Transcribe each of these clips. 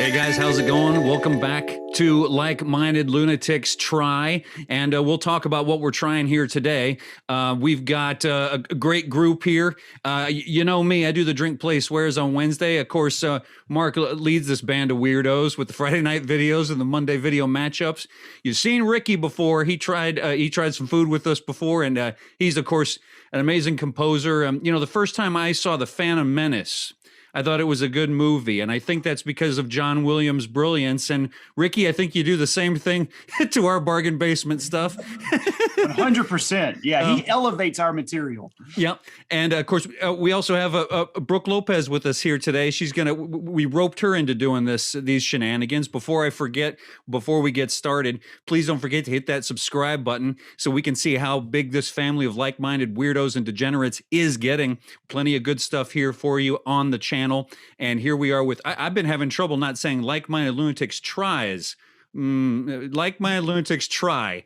Hey guys, how's it going? Welcome back to Minded Lunatics Try, and we'll talk about what we're trying here today. We've got a great group here. You know me, I do the Drink Play Swears on Wednesday. Of course, Mark leads this band of weirdos with the Friday night videos and the Monday video matchups. You've seen Ricky before. He tried some food with us before, and he's, of course, an amazing composer. The first time I saw The Phantom Menace, I thought it was a good movie, and I think that's because of John Williams' brilliance. And Ricky, I think you do the same thing to our bargain basement stuff. 100%. Yeah, he elevates our material. Yeah, and of course, we also have a Brooke Lopez with us here today. We roped her into doing these shenanigans. Before I forget, before we get started, please don't forget to hit that subscribe button so we can see how big this family of like-minded weirdos and degenerates is getting. Plenty of good stuff here for you on the channel. And here we are with, I've been having trouble not saying Like-Minded Lunatics Tries. Like-Minded Lunatics Try.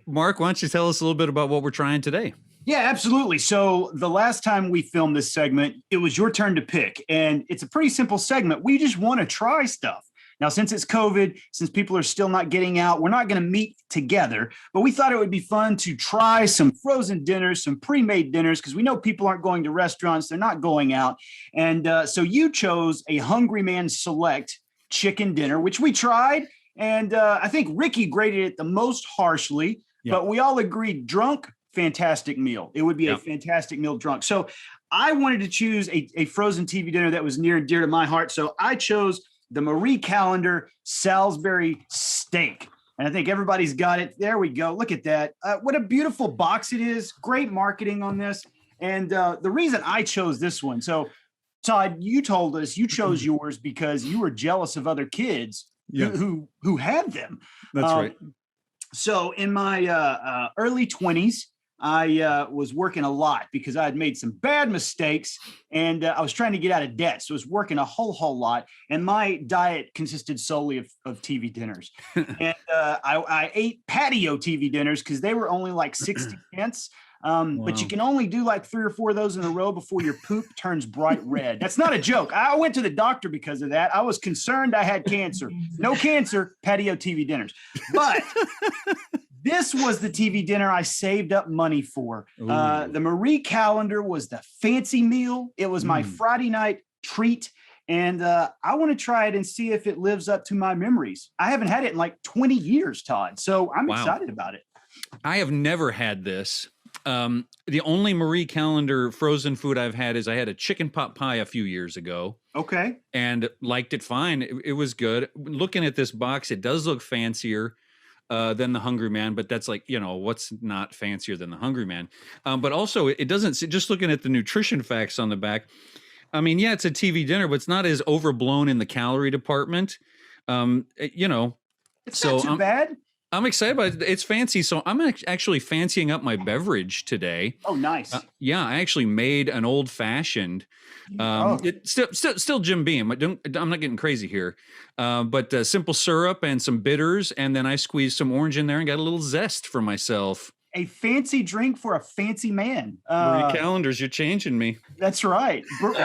Mark, why don't you tell us a little bit about what we're trying today? Yeah, absolutely. So the last time we filmed this segment, it was your turn to pick. And it's a pretty simple segment. We just want to try stuff. Now, since it's COVID, since people are still not getting out, we're not going to meet together, but we thought it would be fun to try some frozen dinners, some pre-made dinners, because we know people aren't going to restaurants. They're not going out. And so you chose a Hungry Man Select chicken dinner, which we tried. And I think Ricky graded it the most harshly, but we all agreed drunk, fantastic meal. It would be a fantastic meal drunk. So I wanted to choose a frozen TV dinner that was near and dear to my heart. So I chose the Marie Callender Salisbury steak. And I think everybody's got it. There we go. Look at that. What a beautiful box it is. Great marketing on this. And the reason I chose this one. So Todd, you told us you chose yours because you were jealous of other kids who had them. That's right. So in my early 20s, I was working a lot because I had made some bad mistakes and I was trying to get out of debt. So I was working a whole lot. And my diet consisted solely of TV dinners. And I ate patio TV dinners because they were only like 60 cents. But you can only do like 3 or 4 of those in a row before your poop turns bright red. That's not a joke. I went to the doctor because of that. I was concerned I had cancer. No cancer, patio TV dinners. But this was the TV dinner I saved up money for. The Marie Callender was the fancy meal. It was my Friday night treat. And I want to try it and see if it lives up to my memories. I haven't had it in like 20 years, Todd. So I'm excited about it. I have never had this. The only Marie Callender frozen food I've had is I had a chicken pot pie a few years ago. Okay. And liked it fine. It was good. Looking at this box, it does look fancier than the Hungry Man, but that's like, what's not fancier than the Hungry Man? But also it doesn't, just looking at the nutrition facts on the back, I mean, yeah, it's a TV dinner, but it's not as overblown in the calorie department. It's not too bad. I'm excited about it. It's fancy. So I'm actually fancying up my beverage today. Oh, nice. I actually made an old fashioned. It's still Jim Beam. I'm not getting crazy here. But simple syrup and some bitters. And then I squeezed some orange in there and got a little zest for myself. A fancy drink for a fancy man. Marie Callender's, you're changing me. That's right. Brooke,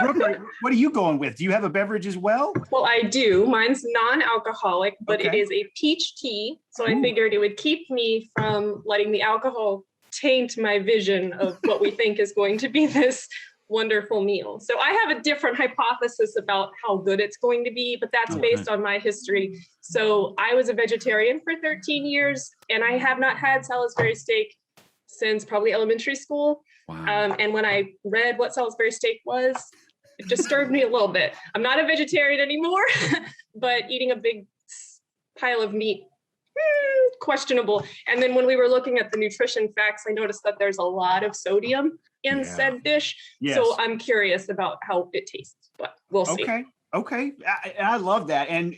what are you going with? Do you have a beverage as well? Well, I do. Mine's non-alcoholic, but it is a peach tea. So I figured it would keep me from letting the alcohol taint my vision of what we think is going to be this wonderful meal. So I have a different hypothesis about how good it's going to be, but that's based on my history. So I was a vegetarian for 13 years, and I have not had Salisbury steak since probably elementary school. Wow. And when I read what Salisbury steak was, it disturbed me a little bit. I'm not a vegetarian anymore, but eating a big pile of meat, questionable. And then when we were looking at the nutrition facts, I noticed that there's a lot of sodium in said dish. Yes. So I'm curious about how it tastes, but we'll see. Okay. I love that. And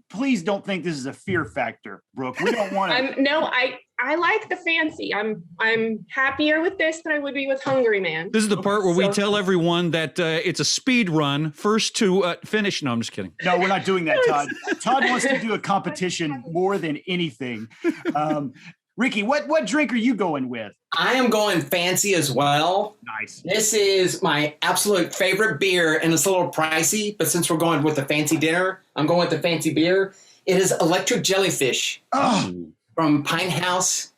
please don't think this is a fear factor, Brooke. We don't want to. No, I like the fancy. I'm happier with this than I would be with Hungry Man. This is the part where we tell everyone that it's a speed run, first to finish. No, I'm just kidding. No, we're not doing that, Todd. Todd wants to do a competition more than anything. Ricky, what drink are you going with? I am going fancy as well. Nice. This is my absolute favorite beer, and it's a little pricey, but since we're going with a fancy dinner, I'm going with the fancy beer. It is Electric Jellyfish from Pine House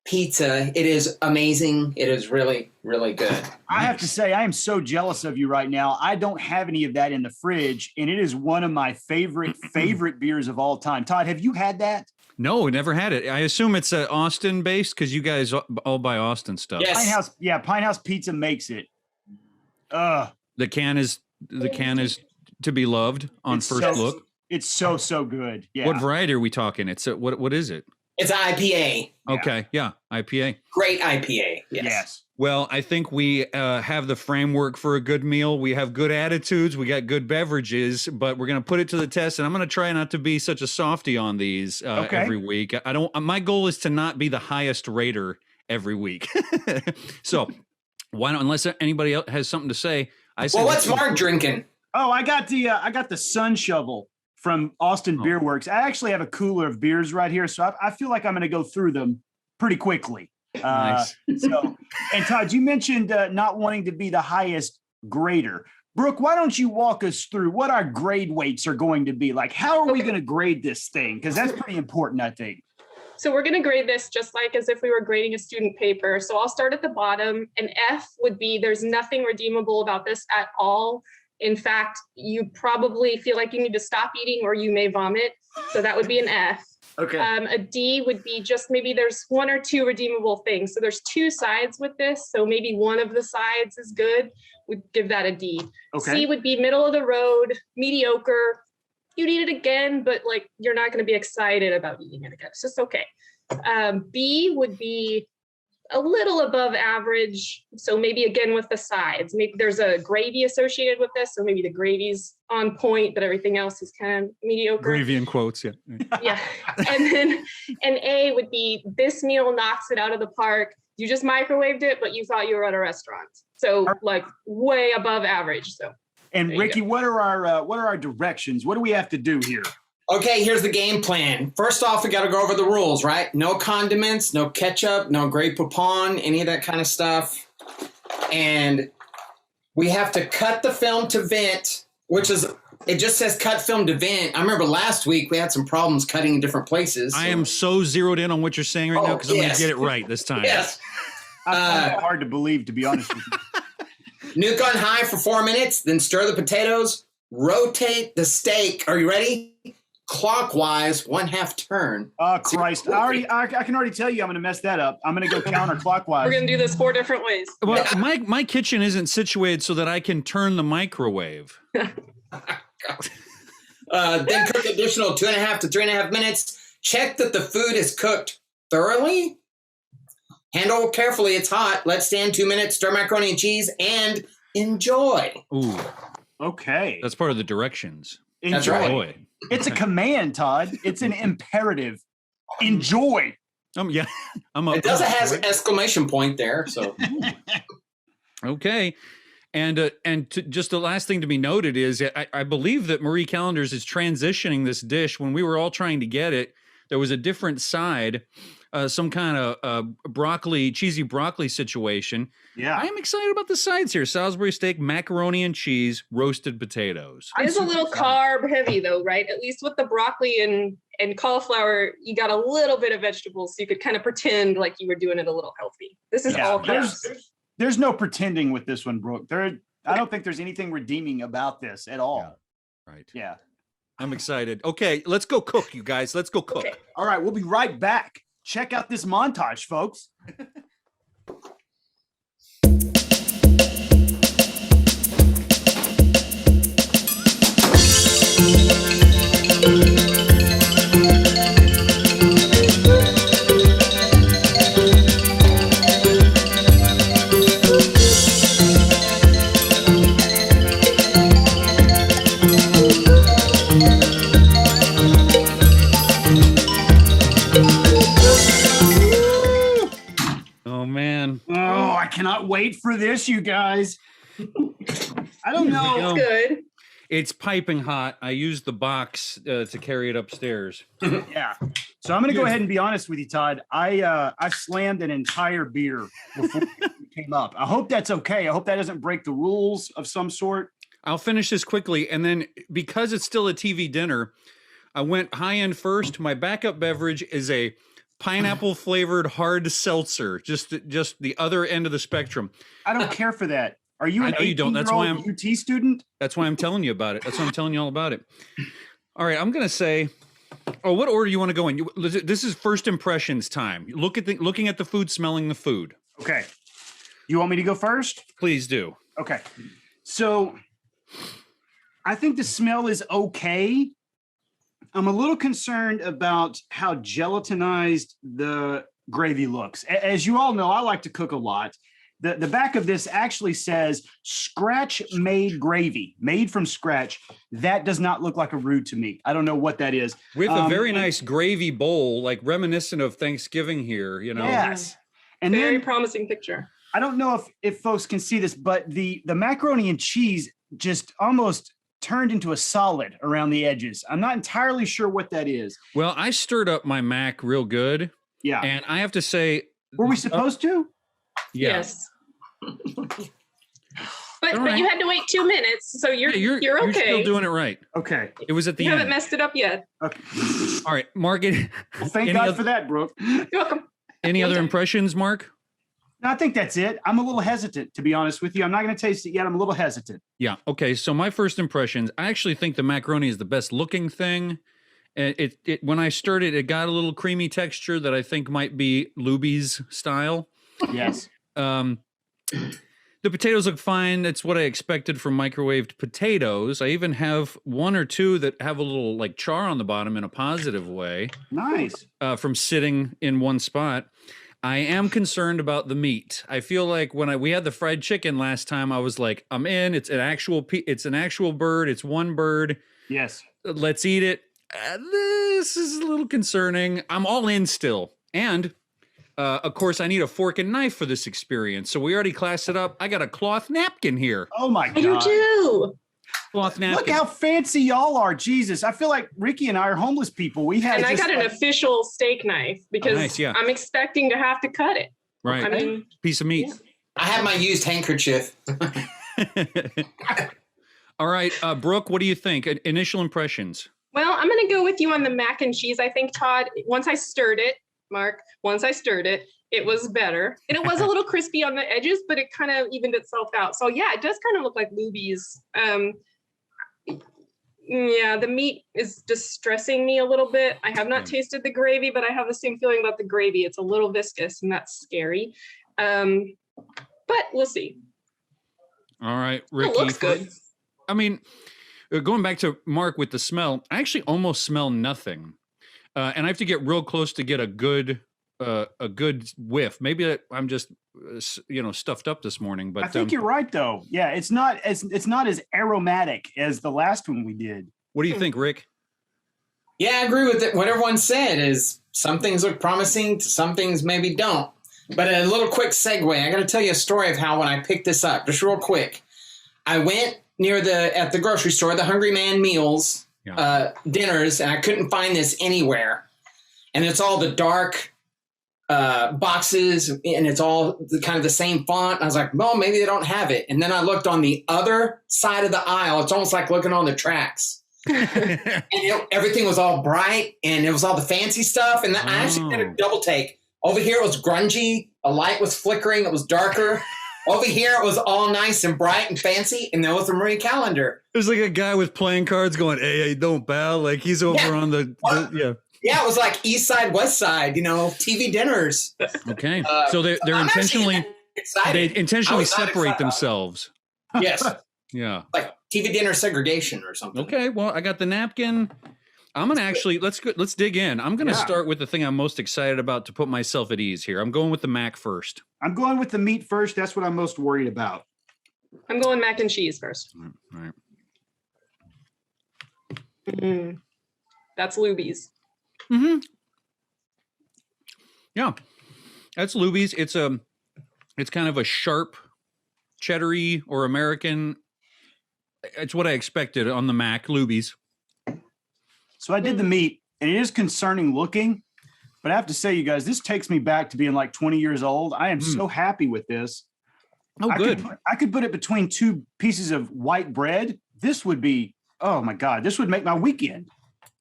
Pizza. It is amazing. It is really, really good. I have to say, I am so jealous of you right now. I don't have any of that in the fridge, and it is one of my favorite beers of all time. Todd, have you had that? No, never had it. I assume it's Austin based because you guys all buy Austin stuff. Yes. Pine House Pizza makes it. The can is to be loved on first look. It's so good. Yeah. What variety are we talking? It's what is it? It's IPA. Okay, yeah, IPA. Great IPA. Yes. Well, I think we have the framework for a good meal. We have good attitudes. We got good beverages, but we're going to put it to the test. And I'm going to try not to be such a softie on these every week. I don't. My goal is to not be the highest rater every week. So why don't? Unless anybody else has something to say, I say. Well, what's Mark drinking? Oh, I got the Sun Shovel from Austin Beer Works. I actually have a cooler of beers right here, so I feel like I'm going to go through them pretty quickly. Nice. And Todd, you mentioned not wanting to be the highest grader. Brooke, why don't you walk us through what our grade weights are going to be? Like, how are we going to grade this thing? Because that's pretty important, I think. So we're going to grade this just like as if we were grading a student paper. So I'll start at the bottom. An F would be there's nothing redeemable about this at all. In fact, you probably feel like you need to stop eating or you may vomit. So that would be an F. Okay. A D would be just maybe there's one or two redeemable things. So there's two sides with this. So maybe one of the sides is good. We'd give that a D. Okay. C would be middle of the road, mediocre. You'd eat it again, but like you're not going to be excited about eating it again. It's just okay. B would be a little above average. So maybe again with the sides, maybe there's a gravy associated with this. So maybe the gravy's on point, but everything else is kind of mediocre. Gravy in quotes, yeah. Yeah. And then an A would be this meal knocks it out of the park. You just microwaved it, but you thought you were at a restaurant. So like way above average. So. And Ricky, what are our directions? What do we have to do here? Okay, here's the game plan. First off, we got to go over the rules, right? No condiments, no ketchup, no Grey Poupon, any of that kind of stuff. And we have to cut the film to vent, it just says cut film to vent. I remember last week we had some problems cutting in different places. I am so zeroed in on what you're saying right now because I'm going to get it right this time. Yes. I find that hard to believe, to be honest with you. Nuke on high for 4 minutes, then stir the potatoes, rotate the steak. Are you ready? Clockwise, 1/2 turn. Oh, Christ. I can already tell you I'm going to mess that up. I'm going to go counterclockwise. We're going to do this 4 different ways. Well, my kitchen isn't situated so that I can turn the microwave. Then cook additional 2.5 to 3.5 minutes. Check that the food is cooked thoroughly. Handle carefully. It's hot. Let stand 2 minutes. Stir macaroni and cheese and enjoy. Ooh. Okay. That's part of the directions. Enjoy. That's right. Boy. It's a command, Todd. It's an imperative. Enjoy. Yeah. It does have an exclamation point there. So okay. And just the last thing to be noted is I believe that Marie Callender's is transitioning this dish. When we were all trying to get it, there was a different side, some kind of cheesy broccoli situation. Yeah. I am excited about the sides here. Salisbury steak, macaroni and cheese, roasted potatoes. It's a little carb heavy though, right? At least with the broccoli and cauliflower, you got a little bit of vegetables. So you could kind of pretend like you were doing it a little healthy. This is all carbs. There's no pretending with this one, Brooke. I don't think there's anything redeeming about this at all. Yeah. Right. Yeah. I'm excited. Okay, let's go cook, you guys. Let's go cook. Okay. All right, we'll be right back. Check out this montage, folks. Cannot wait for this, you guys. I don't know. It's good. It's piping hot. I used the box to carry it upstairs. Yeah. So I'm going to go ahead and be honest with you, Todd. I slammed an entire beer before it came up. I hope that's okay. I hope that doesn't break the rules of some sort. I'll finish this quickly, and then because it's still a TV dinner, I went high end first. My backup beverage is a pineapple flavored hard seltzer, just the other end of the spectrum. I don't care for that. Are you an 18-year-old UT student? That's why I'm telling you about it. That's why I'm telling you all about it. All right, I'm gonna say. Oh, what order you want to go in? This is first impressions time. Looking at the food, smelling the food. Okay. You want me to go first? Please do. Okay. So I think the smell is okay. I'm a little concerned about how gelatinized the gravy looks. As you all know, I like to cook a lot. The back of this actually says scratch made gravy, made from scratch. That does not look like a roux to me. I don't know what that is. We have a very nice gravy bowl, like reminiscent of Thanksgiving here, you know. Yes. And very then, promising picture. I don't know if folks can see this, but the macaroni and cheese just almost turned into a solid around the edges. I'm not entirely sure what that is. Well, I stirred up my mac real good. Yeah. And I have to say, were we supposed to? Yeah. Yes. But you had to wait 2 minutes, so you're okay. You're still doing it right. Okay. It was at the You end. haven't messed it up yet. Okay. All right, Mark. Well, thank God for that, Brooke. You're welcome. Any other impressions, Mark? No, I think that's it. I'm a little hesitant, to be honest with you. I'm not going to taste it yet. I'm a little hesitant. Yeah. Okay. So my first impressions, I actually think the macaroni is the best looking thing. It when I stirred it, it got a little creamy texture that I think might be Luby's style. Yes. The potatoes look fine. It's what I expected from microwaved potatoes. I even have one or two that have a little like char on the bottom in a positive way. Nice. From sitting in one spot. I am concerned about the meat. I feel like when we had the fried chicken last time, I was like, I'm in. It's an actual bird. It's one bird. Yes. Let's eat it. This is a little concerning. I'm all in still. And of course, I need a fork and knife for this experience. So we already classed it up. I got a cloth napkin here. Oh my God. I do too. Cloth napkin. Look how fancy y'all are. Jesus. I feel like Ricky and I are homeless people. I got an official steak knife because nice, yeah. I'm expecting to have to cut it. Right. I mean, piece of meat. Yeah. I have my used handkerchief. All right, Brooke, what do you think? Initial impressions. Well, I'm going to go with you on the mac and cheese. I think, Todd, once I stirred it, it was better. And it was a little crispy on the edges, but it kind of evened itself out. So yeah, it does kind of look like Luby's. Yeah, the meat is distressing me a little bit. I have not tasted the gravy, but I have the same feeling about the gravy. It's a little viscous and that's scary. But we'll see. All right, Ricky. It looks good. I mean, going back to Mark with the smell, I actually almost smell nothing. And I have to get real close to get a good whiff. Maybe I'm just stuffed up this morning. But I think you're right, though. Yeah, it's not as aromatic as the last one we did. What do you think, Rick? Yeah, I agree with it. What everyone said is some things look promising, some things maybe don't. But a little quick segue. I got to tell you a story of how when I picked this up, just real quick. I went at the grocery store, the Hungry Man Meals dinners, and I couldn't find this anywhere. And it's all the dark boxes, and it's all kind of the same font. I was like, well, maybe they don't have it. And then I looked on the other side of the aisle. It's almost like looking on the tracks. And everything was all bright, and it was all the fancy stuff. And I actually did a double take. Over here, it was grungy. A light was flickering. It was darker. Over here, it was all nice and bright and fancy. And there was the Marie Callender. It was like a guy with playing cards going, hey, don't bow. Like he's over on the. Yeah, it was like East Side, West Side, TV dinners. Okay. So they're intentionally separate themselves. Yes. Yeah. Like TV dinner segregation or something. Okay. Well, I got the napkin. I'm going to actually, let's dig in. I'm going to start with the thing I'm most excited about to put myself at ease here. I'm going with the mac first. I'm going with the meat first. That's what I'm most worried about. I'm going mac and cheese first. All right. Mm-hmm. That's Luby's. Mm-hmm. Yeah, that's Luby's. It's kind of a sharp, cheddar-y or American. It's what I expected on the Mac Luby's. So I did the meat, and it is concerning looking, but I have to say, you guys, this takes me back to being like 20 years old. I am so happy with this. Oh, good. I could put it between two pieces of white bread. This would be, oh my God, this would make my weekend.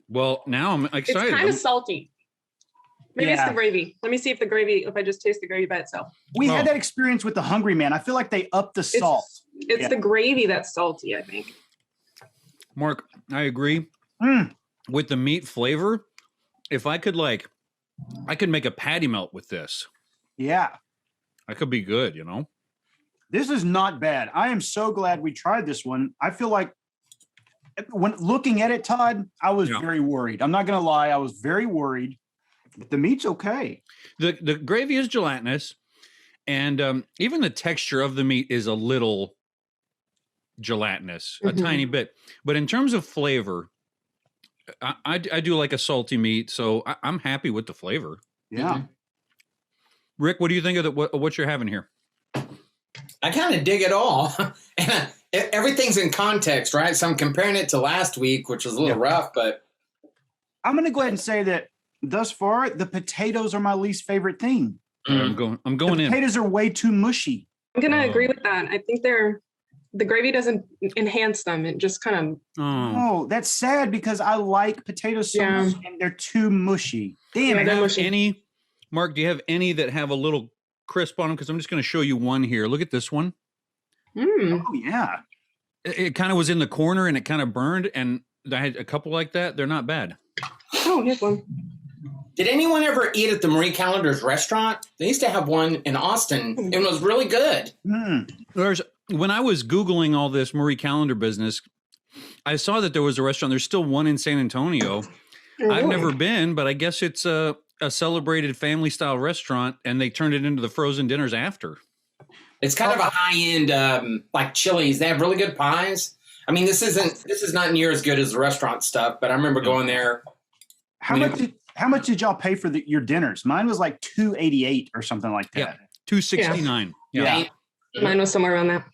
Well, now I'm excited. It's kind of salty. Maybe it's Yeah. the gravy. Let me see if I just taste the gravy by itself. We had that experience with the Hungry Man. I feel like they upped the salt. It's the gravy that's salty, I think. Mark, I agree. With the meat flavor, if I could I could make a patty melt with this. Yeah. That could be good, you know? This is not bad. I am so glad we tried this one. I feel like when looking at it, Todd, I was very worried. I'm not going to lie. I was very worried. But the meat's okay. The gravy is gelatinous, and even the texture of the meat is a little gelatinous, a tiny bit. But in terms of flavor, I do like a salty meat, so I'm happy with the flavor. Yeah. Rick, what do you think of what you're having here? I kind of dig it all. And everything's in context, right? So I'm comparing it to last week, which was a little rough, but I'm going to go ahead and say that thus far, the potatoes are my least favorite thing. I'm going the in. Potatoes are way too mushy. I'm going to agree with that. I think the gravy doesn't enhance them. It just kind of. Oh, that's sad because I like potatoes so much and they're too mushy. Damn it. Mark, do you have any that have a little crisp on them? Because I'm just going to show you one here. Look at this one. Oh, yeah. It kind of was in the corner and it kind of burned. And I had a couple like that. They're not bad. Oh, here's one. Did anyone ever eat at the Marie Callender's restaurant? They used to have one in Austin. It was really good. When I was Googling all this Marie Callender business, I saw that there was a restaurant. There's still one in San Antonio. I've never been, but I guess it's a celebrated family style restaurant, and they turned it into the frozen dinners after. It's kind of a high end, like Chili's. They have really good pies. I mean, this is not near as good as the restaurant stuff, but I remember going there. How much did y'all pay for your dinners? Mine was like $288 or something like that. Yeah, $269. Yeah. Mine was somewhere around that.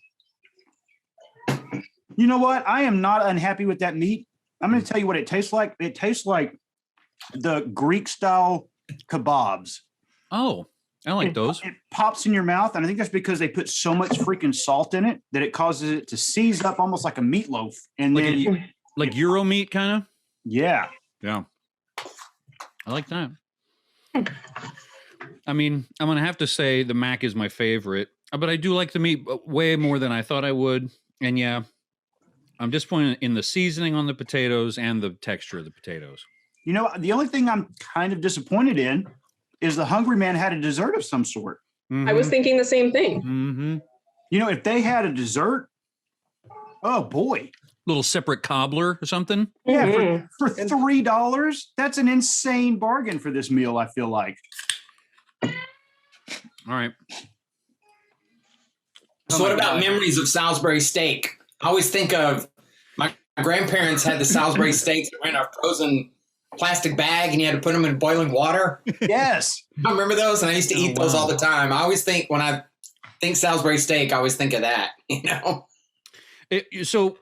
You know what? I am not unhappy with that meat. I'm going to tell you what it tastes like. It tastes like the Greek style kebabs. Oh, I like those. It pops in your mouth, and I think that's because they put so much freaking salt in it that it causes it to seize up almost like a meatloaf. And like Euro meat, kind of. Yeah. I like that. I mean, I'm gonna have to say the mac is my favorite, but I do like the meat way more than I thought I would. And yeah, I'm disappointed in the seasoning on the potatoes and the texture of the potatoes. You know, the only thing I'm kind of disappointed in is the Hungry Man had a dessert of some sort. I was thinking the same thing. Mm-hmm. You know, if they had a dessert, oh boy. Little separate cobbler or something. Yeah, for $3, that's an insane bargain for this meal, I feel like. All right. So what about memories of Salisbury steak? I always think of my grandparents had the Salisbury steaks that were in a frozen plastic bag and you had to put them in boiling water. Yes. I remember those, and I used to eat those all the time. I always think when I think Salisbury steak, I always think of that, you know? So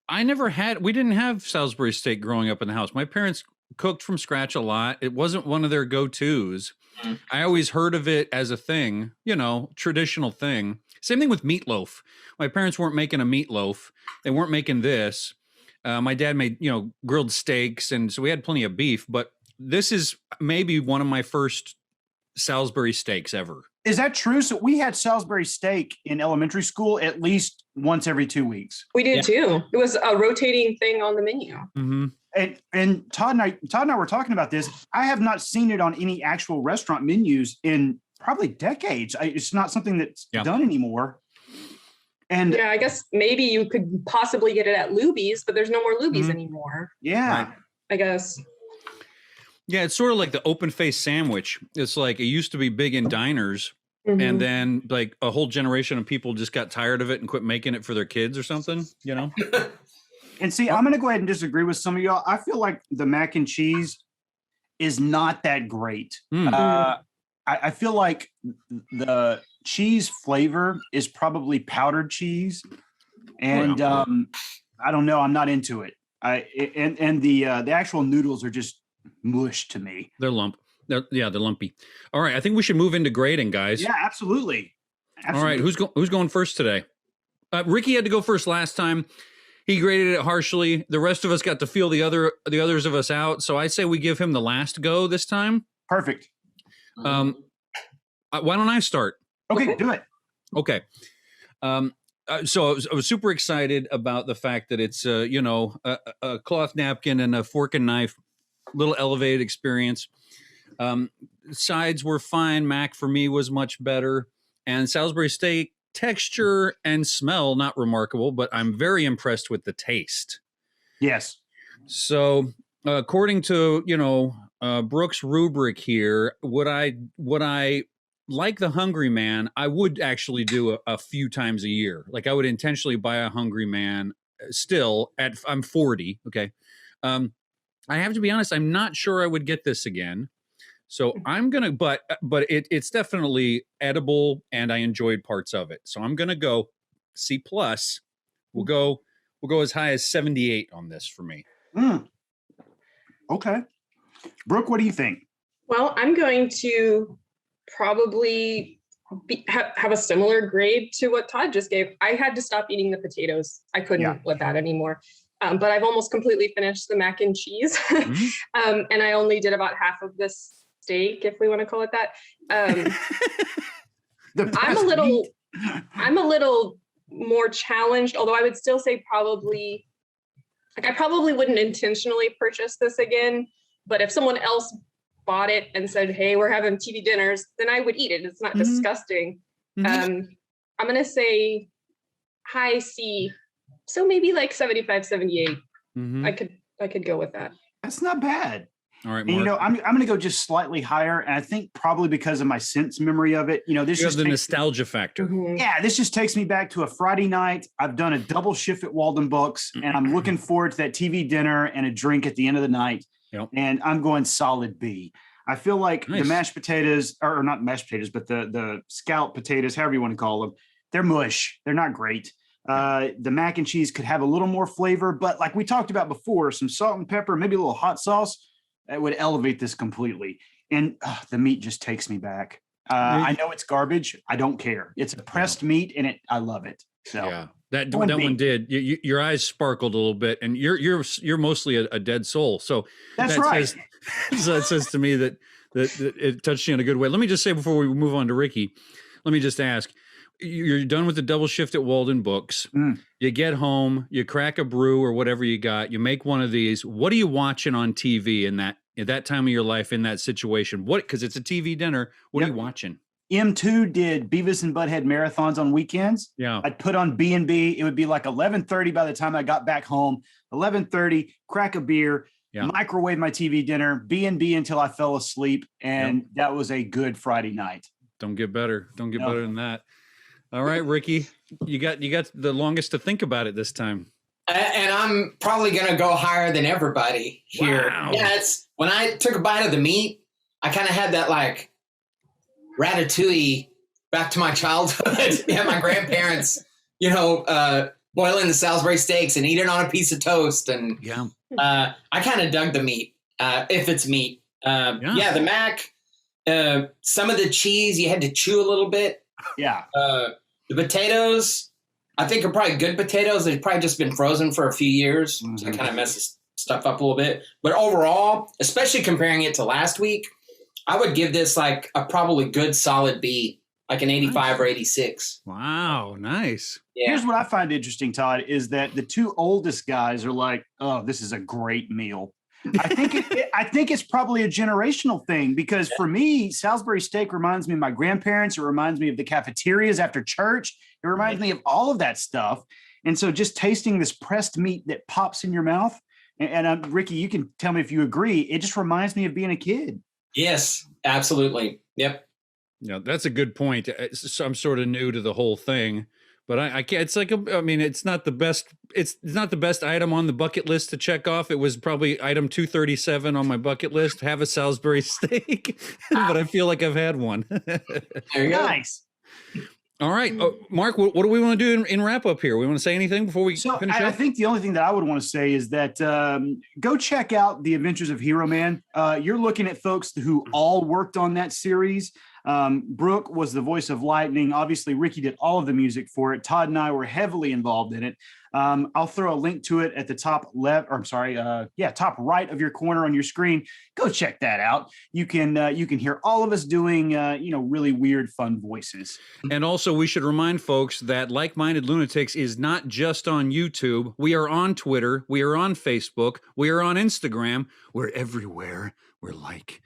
we didn't have Salisbury steak growing up in the house. My parents cooked from scratch a lot. It wasn't one of their go-tos. I always heard of it as a thing, you know, traditional thing. Same thing with meatloaf. My parents weren't making a meatloaf. They weren't making this. My dad made, you know, grilled steaks, and so we had plenty of beef. But this is maybe one of my first Salisbury steaks ever. Is that true? So we had Salisbury steak in elementary school at least once every 2 weeks. We did too. It was a rotating thing on the menu. Mm-hmm. And Todd and I were talking about this. I have not seen it on any actual restaurant menus in probably decades. It's not something that's done anymore. And I guess maybe you could possibly get it at Luby's, but there's no more Luby's anymore. Yeah. Right. I guess. Yeah, it's sort of like the open face sandwich. It's like it used to be big in diners, and then like a whole generation of people just got tired of it and quit making it for their kids or something, you know? And see, I'm going to go ahead and disagree with some of y'all. I feel like the mac and cheese is not that great. I feel like the cheese flavor is probably powdered cheese, and I don't know. I'm not into it. The actual noodles are just mush to me. They're lumpy. They're lumpy. All right, I think we should move into grading, guys. Yeah, absolutely. Absolutely. All right, who's going first today? Ricky had to go first last time. He graded it harshly. The rest of us got to feel the others of us out. So I say we give him the last go this time. Perfect. Why don't I start? Okay, do it. Okay. So I was super excited about the fact that it's a cloth napkin and a fork and knife, little elevated experience. Sides were fine. Mac for me was much better, and Salisbury steak texture and smell not remarkable, but I'm very impressed with the taste. Yes. So according to Brooke's rubric here, would I like the Hungry Man? I would actually do a few times a year. Like I would intentionally buy a Hungry Man. Still, I'm 40. Okay, I have to be honest. I'm not sure I would get this again. So I'm gonna, but it's definitely edible, and I enjoyed parts of it. So I'm gonna go C plus. We'll go as high as 78 on this for me. Okay, Brooke, what do you think? Well, I'm going to probably have a similar grade to what Todd just gave. I had to stop eating the potatoes. I couldn't with that anymore. But I've almost completely finished the mac and cheese, and I only did about half of this steak, if we want to call it that. I'm a little more challenged, although I would still say probably, like I probably wouldn't intentionally purchase this again, but if someone else bought it and said, hey, we're having TV dinners, then I would eat it. It's not disgusting. I'm going to say high C. So maybe like 75, 78. I could go with that. That's not bad. All right, Mark. And, I'm going to go just slightly higher. And I think probably because of my sense memory of it, this is the nostalgia factor. Yeah, this just takes me back to a Friday night. I've done a double shift at Walden Books, and I'm looking forward to that TV dinner and a drink at the end of the night. Yep. And I'm going solid B. I feel like the mashed potatoes, or not mashed potatoes, but the scalloped potatoes, however you want to call them, they're mush. They're not great. The mac and cheese could have a little more flavor, but like we talked about before, some salt and pepper, maybe a little hot sauce, that would elevate this completely. And the meat just takes me back. I know it's garbage. I don't care. It's a pressed meat, and I love it. So yeah, that one did. Your eyes sparkled a little bit, and you're mostly a dead soul. So that's right. So it says to me that it touched you in a good way. Let me just say before we move on to Ricky, let me just ask. You're done with the double shift at Walden Books. You get home, you crack a brew or whatever you got, you make one of these. What are you watching on TV at that time of your life, in that situation? Because it's a TV dinner. What are you watching? M2 did Beavis and Butthead marathons on weekends. Yeah. I'd put on B&B. It would be like 11:30 by the time I got back home. 11:30, crack a beer, microwave my TV dinner, B&B until I fell asleep. And that was a good Friday night. Don't get better. Don't get better than that. All right, Ricky, you got the longest to think about it this time. And I'm probably going to go higher than everybody here. Wow. Yeah, it's when I took a bite of the meat, I kind of had that like ratatouille back to my childhood. Yeah, my grandparents, boiling the Salisbury steaks and eating on a piece of toast. And I kind of dug the meat, if it's meat. The mac, some of the cheese, you had to chew a little bit. Yeah. The potatoes, I think, are probably good potatoes. They've probably just been frozen for a few years. So it kind of messes stuff up a little bit. But overall, especially comparing it to last week, I would give this like a probably good solid B, like an 85 or 86. Wow, nice. Yeah. Here's what I find interesting, Todd, is that the two oldest guys are like, oh, this is a great meal. I think it's probably a generational thing, because for me, Salisbury steak reminds me of my grandparents. It reminds me of the cafeterias after church. It reminds me of all of that stuff. And so just tasting this pressed meat that pops in your mouth, and Ricky, you can tell me if you agree, it just reminds me of being a kid. Yes, absolutely. Yep. Yeah, that's a good point. So I'm sort of new to the whole thing. But I can't. It's like it's not the best. It's not the best item on the bucket list to check off. It was probably item 237 on my bucket list. Have a Salisbury steak, but I feel like I've had one. There you go. Nice. All right, Mark. What do we want to do in wrap up here? We want to say anything before we finish up? I think the only thing that I would want to say is that go check out The Adventures of Hero Man. You're looking at folks who all worked on that series. Brooke was the voice of Lightning. Obviously, Ricky did all of the music for it. Todd and I were heavily involved in it. I'll throw a link to it at the top left, or I'm sorry, top right of your corner on your screen. Go check that out. You can hear all of us doing really weird, fun voices. And also, we should remind folks that Like Minded Lunatics is not just on YouTube. We are on Twitter. We are on Facebook. We are on Instagram. We're everywhere. We're like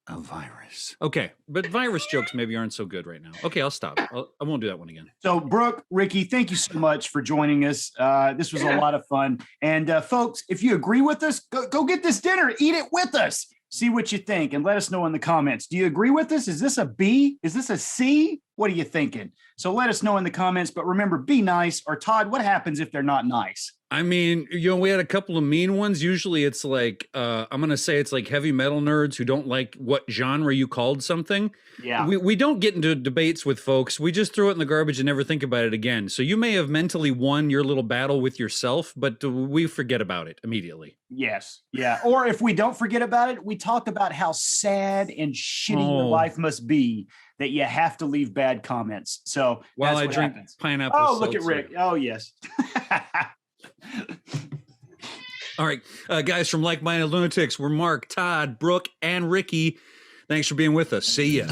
a virus. Okay, but virus jokes maybe aren't so good right now. Okay, I'll stop. I won't do that one again. So, Brooke, Ricky, thank you so much for joining us. This was a lot of fun. And folks, if you agree with us, go get this dinner. Eat it with us. See what you think and let us know in the comments. Do you agree with this? Is this a B? Is this a C? What are you thinking? So let us know in the comments. But remember, be nice. Or Todd, what happens if they're not nice? I mean, we had a couple of mean ones. Usually it's like, I'm going to say it's like heavy metal nerds who don't like what genre you called something. Yeah. We don't get into debates with folks. We just throw it in the garbage and never think about it again. So you may have mentally won your little battle with yourself, but we forget about it immediately. Yes. Yeah. Or if we don't forget about it, we talk about how sad and shitty your life must be that you have to leave bad comments. So while I drink pineapple. Oh, look at Rick. Oh, yes. All right, guys from Like Minded Lunatics, we're Mark, Todd, Brooke, and Ricky. Thanks for being with us. See ya.